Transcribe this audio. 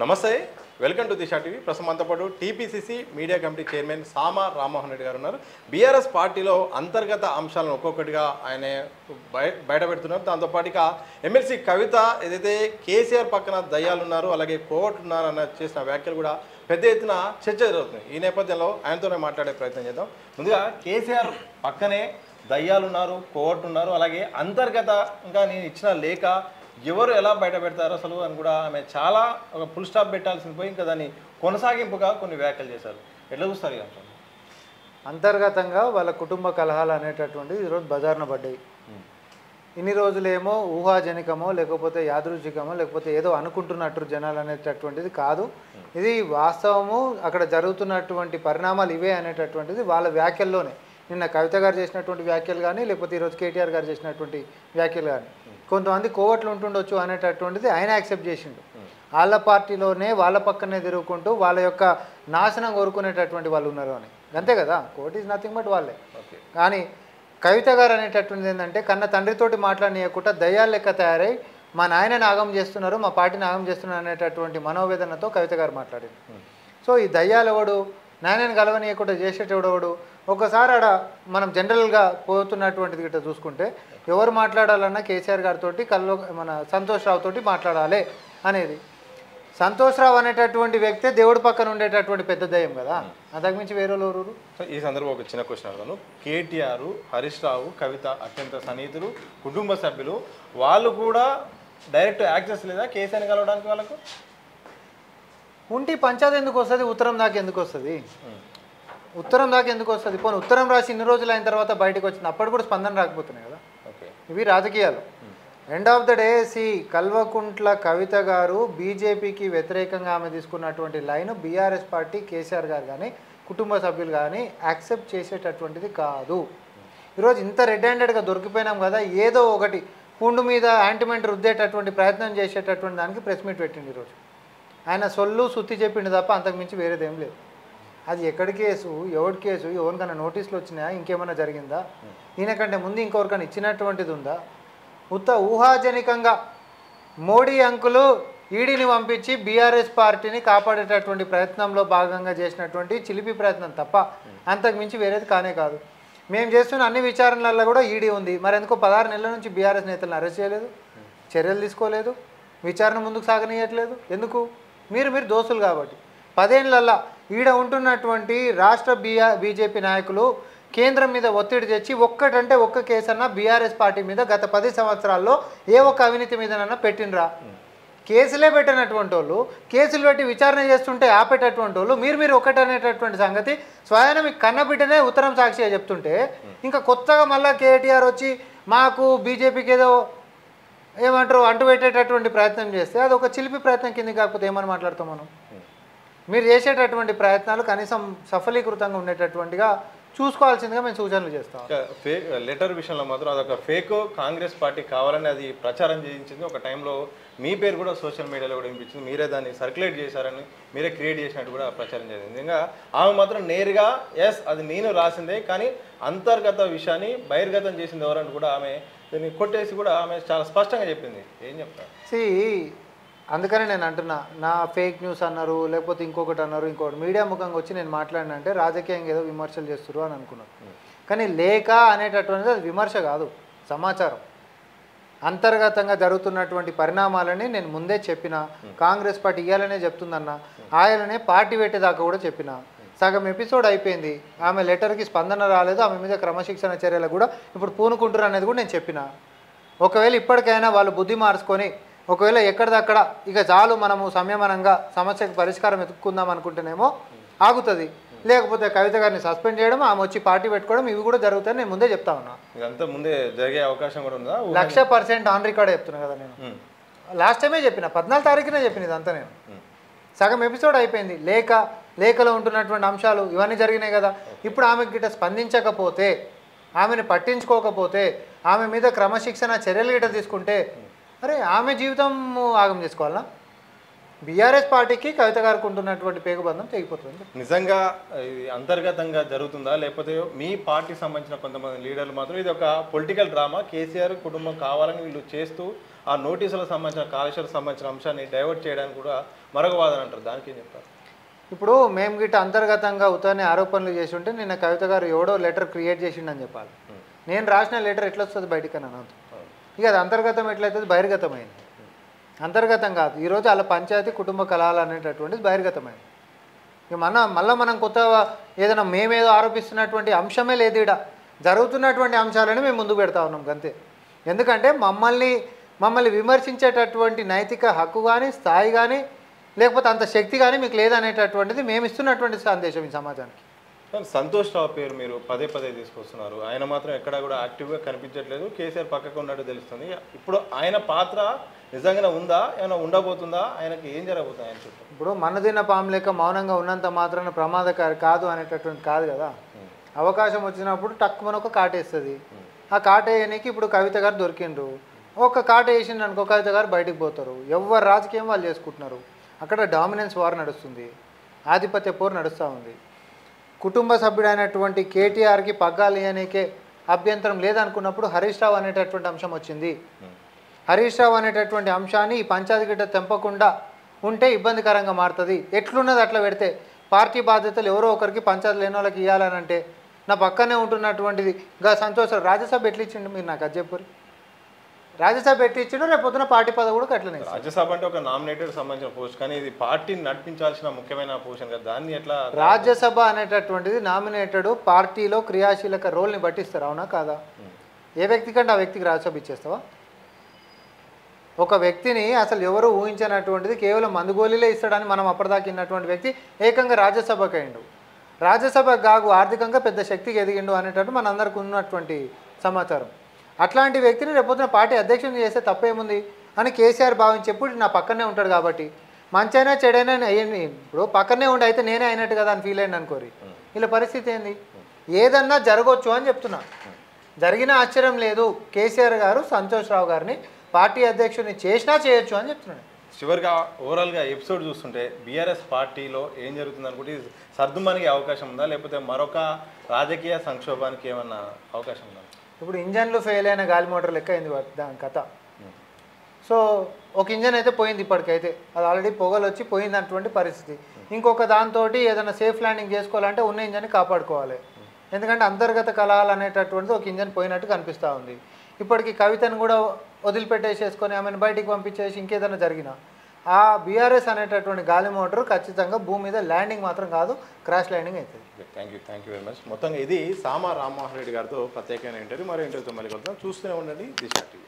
నమస్తే, welcome to Disha TV. ప్రస్తుతంతో పాటు TPCC media committee chairman సామా రామ్మోహన్ రెడ్డి గారు ఉన్నారు. బీఆర్ఎస్ పార్టీలో అంతర్గత అంశాలను ఒక్కొక్కటిగా ఆయన బయటపెడుతున్నారు. దాంతోపాటు ఇక ఎమ్మెల్సీ కవిత ఏదైతే కేసీఆర్ పక్కన దయ్యాలున్నారు, అలాగే కోవట్లున్నారు అన్న చేసిన వ్యాఖ్యలు కూడా పెద్ద ఎత్తున చర్చ జరుగుతుంది. ఈ నేపథ్యంలో ఆయనతోనే మాట్లాడే ప్రయత్నం చేద్దాం. ముందుగా కేసీఆర్ పక్కనే దయ్యాలున్నారు, కోవట్లున్నారు, అలాగే అంతర్గతంగా నేను ఇచ్చిన లేఖ ఎవరు ఎలా బయట పెడతారో అసలు అని కూడా ఆమె చాలా ఒక ఫుల్ స్టాప్ పెట్టాల్సింది పోయి ఇంకా దాన్ని కొనసాగింపుగా కొన్ని వ్యాఖ్యలు చేశారు. ఎట్లా చూస్తారు ఇక అంతర్గతంగా వాళ్ళ కుటుంబ కలహాలు అనేటటువంటిది ఈరోజు బజార్న పడ్డాయి. ఇన్ని రోజులేమో ఊహాజనికమో లేకపోతే యాదృచ్ఛికమో లేకపోతే ఏదో అనుకుంటున్నట్టు జనాలు అనేటటువంటిది కాదు, ఇది వాస్తవము. అక్కడ జరుగుతున్నటువంటి పరిణామాలు ఇవే అనేటటువంటిది వాళ్ళ వ్యాఖ్యల్లోనే. నిన్న కవిత గారు చేసినటువంటి వ్యాఖ్యలు కానీ లేకపోతే ఈరోజు కేటీఆర్ గారు చేసినటువంటి వ్యాఖ్యలు కానీ కొంతమంది కోవట్లు ఉంటుండొచ్చు అనేటటువంటిది ఆయన యాక్సెప్ట్ చేసిండు. వాళ్ళ పార్టీలోనే వాళ్ళ పక్కనే తిరుగుకుంటూ వాళ్ళ యొక్క నాశనం కోరుకునేటటువంటి వాళ్ళు ఉన్నారు అని, అంతే కదా. కోర్ట్ ఈజ్ నథింగ్ బట్ వాళ్ళే. కానీ కవిత గారు అనేటటువంటిది ఏంటంటే కన్న తండ్రితోటి మాట్లాడనీయకుండా దయ్యాల లెక్క తయారై మా నాయనని ఆగం చేస్తున్నారు, మా పార్టీని ఆగం చేస్తున్నారు అనేటటువంటి మనోవేదనతో కవిత గారు మాట్లాడింది. సో ఈ దయ్యాలు ఎవడు, నాయనని గలవనీయకుండా చేసేటోడెవడు? ఒకసారి ఆడ మనం జనరల్గా పోతున్నటువంటిది గిట్ట చూసుకుంటే ఎవరు మాట్లాడాలన్నా కేసీఆర్ గారితో మన సంతోష్ రావు తోటి మాట్లాడాలి అనేది. సంతోష్ రావు అనేటటువంటి వ్యక్తే దేవుడి పక్కన ఉండేటటువంటి పెద్ద దయ్యం కదా, అంతకుమించి వేరే ఎవరు? ఈ సందర్భంలో ఒక చిన్న క్వశ్చన్ అడుగుతాను. కేటీఆర్, హరీష్ రావు, కవిత అత్యంత సన్నిహితులు, కుటుంబ సభ్యులు, వాళ్ళు కూడా డైరెక్ట్ యాక్సెస్ లేదా కేసీఆర్ని కలవడానికి? వాళ్ళకు ఉంటే పంచాయతీ ఎందుకు వస్తుంది? ఉత్తరం దాకా ఎందుకు వస్తుంది? ఉత్తరం దాకా ఎందుకు వస్తుంది? పోనీ ఉత్తరం రాసి ఇన్ని రోజులు అయిన తర్వాత బయటకు వచ్చింది, అప్పుడు కూడా స్పందన రాకపోతున్నాయి కదా. ఇవి రాజకీయాలు. End of the day Kalvakuntla Kavitha గారు బీజేపీకి వ్యతిరేకంగా ఆమె తీసుకున్నటువంటి లైన్ బీఆర్ఎస్ పార్టీ, కేసీఆర్ గారు కానీ కుటుంబ సభ్యులు కానీ యాక్సెప్ట్ చేసేటటువంటిది కాదు. ఈరోజు ఇంత రెడ్ హ్యాండెడ్గా దొరికిపోయినాం కదా, ఏదో ఒకటి పుండు మీద యాంటిమెంట్ రుద్దేటటువంటి ప్రయత్నం చేసేటటువంటి దానికి ప్రెస్ మీట్ పెట్టింది ఈరోజు. ఆయన సొల్లు సుత్తి చెప్పిండు తప్ప అంతకుమించి వేరేదేం లేదు. అది ఎక్కడి కేసు, ఎవరి కేసు, ఎవరికైనా నోటీసులు వచ్చినాయా, ఇంకేమైనా జరిగిందా, దీనికంటే ముందు ఇంకొకరికైనా ఇచ్చినటువంటిది ఉందా? ఊహాజనికంగా మోడీ అంకులు ఈడీని పంపించి బీఆర్ఎస్ పార్టీని కాపాడేటటువంటి ప్రయత్నంలో భాగంగా చేసినటువంటి చిలిపి ప్రయత్నం తప్ప అంతకుమించి వేరేది కానే కాదు. మేము చేస్తున్న అన్ని విచారణలలో కూడా ఈడీ ఉంది, మరి ఎందుకో 16 నెలల నుంచి బీఆర్ఎస్ నేతలను అరెస్ట్ చేయలేదు, చర్యలు తీసుకోలేదు, విచారణ ముందుకు సాగనీయట్లేదు. ఎందుకు? మీరు దోస్తులు కాబట్టి. 10 ఏళ్ళల్లో ఈడ ఉంటున్నటువంటి రాష్ట్ర బీజేపీ నాయకులు కేంద్రం మీద ఒత్తిడి తెచ్చి ఒక్కటంటే ఒక్క కేసన్నా బీఆర్ఎస్ పార్టీ మీద గత 10 సంవత్సరాల్లో ఏ ఒక్క అవినీతి మీదనన్నా పెట్టినరా? కేసులే పెట్టినటువంటి వాళ్ళు, కేసులు పెట్టి విచారణ చేస్తుంటే ఆపేటటువంటి వాళ్ళు మీరు ఒకటనేటటువంటి సంగతి స్వయాన మీ కన్నబిడ్డనే ఉత్తరం సాక్షిగా చెప్తుంటే ఇంకా కొత్తగా మళ్ళీ కేటీఆర్ వచ్చి మాకు బీజేపీకి ఏదో ఏమంటారు అంటుపెట్టేటటువంటి ప్రయత్నం చేస్తే అది ఒక చిలిపి ప్రయత్నం కింద కాకపోతే ఏమని మాట్లాడతాం మనం? మీరు చేసేటటువంటి ప్రయత్నాలు కనీసం సఫలీకృతంగా ఉండేటటువంటిగా చూసుకోవాల్సిందిగా మేము సూచనలు చేస్తాం. ఫేక్ లెటర్ విషయంలో మాత్రం అదొక ఫేక్ కాంగ్రెస్ పార్టీ కావాలని అది ప్రచారం చేయించింది. ఒక టైంలో మీ పేరు కూడా సోషల్ మీడియాలో కూడా వినిపించింది, మీరే దాన్ని సర్క్యులేట్ చేశారని, మీరే క్రియేట్ చేసినట్టు కూడా ప్రచారం చేసింది. ఇంకా ఆమె మాత్రం నేరుగా ఎస్ అది నేను రాసిందే, కానీ అంతర్గత విషయాన్ని బహిర్గతం చేసింది ఎవరంటూ కూడా ఆమె దీన్ని కొట్టేసి కూడా ఆమె చాలా స్పష్టంగా చెప్పింది. ఏం చెప్తారు? అందుకని నేను అంటున్నా, నా ఫేక్ న్యూస్ అన్నారు, లేకపోతే ఇంకొకటి అన్నారు, ఇంకొకటి మీడియా ముఖంగా వచ్చి నేను మాట్లాడినంటే రాజకీయంగా ఏదో విమర్శలు చేస్తున్నారు అని అనుకున్నాను. కానీ లేఖ అనేటటువంటిది అది విమర్శ కాదు, సమాచారం. అంతర్గతంగా జరుగుతున్నటువంటి పరిణామాలని నేను ముందే చెప్పిన. కాంగ్రెస్ పార్టీ ఇయ్యాలనే చెప్తుందన్న, ఆయననే పార్టీ పెట్టేదాకా కూడా చెప్పిన. సగం ఎపిసోడ్ అయిపోయింది, ఆమె లెటర్కి స్పందన రాలేదు, ఆమె మీద క్రమశిక్షణ చర్యలు కూడా ఇప్పుడు పూనుకుంటారు అనేది కూడా నేను చెప్పిన. ఒకవేళ ఇప్పటికైనా వాళ్ళు బుద్ధి మార్చుకొని ఒకవేళ ఎక్కడిదక్కడ ఇక చాలు మనము సంయమనంగా సమస్యకు పరిష్కారం ఎత్తుక్కుందాం అనుకుంటేనేమో ఆగుతుంది, లేకపోతే కవిత గారిని సస్పెండ్ చేయడం, ఆమె వచ్చి పార్టీ పెట్టుకోవడం ఇవి కూడా జరుగుతాయని నేను ముందే చెప్తా ఉన్నా. ఇదంతా ముందే జరిగే అవకాశం కూడా ఉందా? 100% ఆన్ రికార్డ్ చెప్తున్నా కదా నేను. లాస్ట్ టైమే చెప్పిన, 14 తారీఖునే చెప్పిన ఇదంతా నేను. సగం ఎపిసోడ్ అయిపోయింది. లేఖలో ఉంటున్నటువంటి అంశాలు ఇవన్నీ జరిగినాయి కదా. ఇప్పుడు ఆమెకి గిట్ట స్పందించకపోతే, ఆమెను పట్టించుకోకపోతే, ఆమె మీద క్రమశిక్షణ చర్యలు గిట్ట తీసుకుంటే అరే ఆమె జీవితం ఆగం చేసుకోవాలనా? బీఆర్ఎస్ పార్టీకి కవిత గారికి ఉంటున్నటువంటి పేగుబంధం తెగిపోతుంది. నిజంగా ఇది అంతర్గతంగా జరుగుతుందా, లేకపోతే మీ పార్టీకి సంబంధించిన కొంతమంది లీడర్లు మాత్రం ఇది ఒక పొలిటికల్ డ్రామా, కేసీఆర్ కుటుంబం కావాలని వీళ్ళు చేస్తూ ఆ నోటీసులకు సంబంధించిన కాళేశ్వరం సంబంధించిన అంశాన్ని డైవర్ట్ చేయడానికి కూడా మరొక వాదన అంటారు. దానికి ఏం చెప్తారు? ఇప్పుడు మేము గిట్ట అంతర్గతంగా ఉత్తనే ఆరోపణలు చేసి ఉంటే నిన్న కవిత గారు ఎవడో లెటర్ క్రియేట్ చేసిండని చెప్పాలి. నేను రాసిన లెటర్ ఎట్లా వస్తుంది బయటికి అని అనంత. ఇక అది అంతర్గతం ఎట్లయితుంది? బహిర్గతమైంది. అంతర్గతం కాదు. ఈరోజు అలా పంచాయతీ కుటుంబ కలహాలు అనేటటువంటిది బహిర్గతమైంది. ఇక మళ్ళీ మనం కొత్త ఏదైనా మేమేదో ఆరోపిస్తున్నటువంటి అంశమే లేదు. ఇక్కడ జరుగుతున్నటువంటి అంశాలని మేము ముందు పెడతా ఉన్నాం అంతే. ఎందుకంటే మమ్మల్ని విమర్శించేటటువంటి నైతిక హక్కు కానీ స్థాయి కానీ లేకపోతే అంత శక్తి కానీ మీకు లేదనేటటువంటిది మేము ఇస్తున్నటువంటి సందేశం ఈ సమాజానికి. సంతోష్ రావు పేరు మీరు పదే పదే తీసుకొస్తున్నారు. ఆయన మాత్రం ఎక్కడా కూడా యాక్టివ్గా కనిపించట్లేదు. కేసీఆర్ పక్కకు ఉన్నట్టు తెలుస్తుంది. ఇప్పుడు ఆయన పాత్ర నిజంగానే ఉందా, ఏమైనా ఉండబోతుందా, ఆయనకి ఏం జరగబోతుంది ఆయన చుట్టూ? ఇప్పుడు మన్నదిన పాము లేక మౌనంగా ఉన్నంత మాత్రాన ప్రమాదకారి కాదు అనేటటువంటి కాదు కదా. అవకాశం వచ్చినప్పుడు టక్కుమని ఒక కాటేస్తుంది. ఆ కాటేయనికి ఇప్పుడు కవిత గారు దొరికిండ్రు. ఒక కాట వేసిండు అనుకో, కవిత గారు బయటకు పోతారు. ఎవరు రాజకీయం వాళ్ళు చేసుకుంటున్నారు. అక్కడ డామినెన్స్ వార్ నడుస్తుంది, ఆధిపత్య పోరు నడుస్తూ ఉంది. కుటుంబ సభ్యుడైనటువంటి కేటీఆర్కి పగ్గాలు ఇవ్వనీకే అభ్యంతరం లేదనుకున్నప్పుడు హరీష్ రావు అనేటటువంటి అంశం వచ్చింది. హరీష్ రావు అనేటటువంటి అంశాన్ని ఈ పంచాయతీ గిట్ట తెంపకుండా ఉంటే ఇబ్బందికరంగా మారుతుంది. ఎట్లున్నది అట్లా పెడితే పార్టీ బాధ్యతలు ఎవరో ఒకరికి పంచాయతీ లేని వాళ్ళకి ఇవ్వాలని అంటే నా పక్కనే ఉంటున్నటువంటిది ఇంకా సంతోషం. రాజ్యసభ ఎట్లా ఇచ్చిండు మీరు నాకు అది చెప్పురి. రాజ్యసభ ఎట్లా ఇచ్చిండు, రేపు పొద్దున పార్టీ పదవి కూడా అట్లనే. రాజ్యసభ అంటే ఒక నామినేటెడ్ సంబంధించిన పోస్ట్, కానీ ఇది పార్టీని నడిపించాల్సిన ముఖ్యమైన పోషన్ కదా. దాన్ని ఎట్లా? రాజ్యసభ అనేటటువంటిది నామినేటెడ్ పార్టీలో క్రియాశీలక రోల్ని బట్టిస్తారు. అవునా కాదా? ఏ వ్యక్తి కంటే ఆ వ్యక్తికి రాజ్యసభ ఇచ్చేస్తావా? ఒక వ్యక్తిని అసలు ఎవరు ఊహించినటువంటిది కేవలం మందుగోళీలే ఇస్తాడని మనం అప్పటిదాకా ఇన్నటువంటి వ్యక్తి ఏకంగా రాజ్యసభకు అయిండు. రాజ్యసభ గాగు ఆర్థికంగా పెద్ద శక్తికి ఎదిగిండు అనేటట్టు మనందరికి ఉన్నటువంటి సమాచారం. అట్లాంటి వ్యక్తిని రేపొద్దున పార్టీ అధ్యక్షుని చేస్తే తప్పేముంది అని కేసీఆర్ భావించి ఎప్పుడు నా పక్కనే ఉంటాడు కాబట్టి మంచైనా చెడైనా అయ్యండి. ఇప్పుడు పక్కనే ఉండి అయితే నేనే అయినట్టు కదా అని ఫీల్ అయ్యింది అనుకోరి. వీళ్ళ పరిస్థితి ఏంది? ఏదన్నా జరగవచ్చు అని చెప్తున్నా. జరిగిన ఆశ్చర్యం లేదు. కేసీఆర్ గారు సంతోష్ రావు గారిని పార్టీ అధ్యక్షుడిని చేసినా చేయొచ్చు అని చెప్తున్నాడు. చివరిగా ఓవరాల్గా ఎపిసోడ్ చూస్తుంటే బీఆర్ఎస్ పార్టీలో ఏం జరుగుతుంది అనుకుంటే సర్దుమనిగే అవకాశం ఉందా, లేకపోతే మరొక రాజకీయ సంక్షోభానికి ఏమన్నా అవకాశం ఉందా? ఇప్పుడు ఇంజన్లు ఫెయిల్ అయిన గాలి మోటార్ లెక్క అయింది దాని కథ. సో ఒక ఇంజన్ అయితే పోయింది ఇప్పటికైతే, అది ఆల్రెడీ పొగలు వచ్చి పోయిందన్నటువంటి పరిస్థితి. ఇంకొక దాంతో ఏదైనా సేఫ్ ల్యాండింగ్ చేసుకోవాలంటే ఉన్న ఇంజన్ని కాపాడుకోవాలి. ఎందుకంటే అంతర్గత కలహాలు అనేటటువంటిది ఒక ఇంజన్ పోయినట్టు కనిపిస్తూ ఉంది. ఇప్పటికి కవితను కూడా వదిలిపెట్టేసేసుకొని ఆమెను బయటికి పంపించేసి ఇంకేదైనా జరిగినా ఆ బీఆర్ఎస్ అనేటటువంటి గాలి మోటార్ ఖచ్చితంగా భూమి మీద ల్యాండింగ్ మాత్రం కాదు, క్రాష్ ల్యాండింగ్ అవుతుంది. Thank you very much. మొత్తంగా ఇది సామా రామ్మోహన్ రెడ్డి గారితో ప్రత్యేకమైన ఇంటర్వ్యూ. మరో ఇంటర్వ్యూతో మళ్ళీ కలుద్దాం. చూస్తూనే ఉండండి దిశ టీవీ.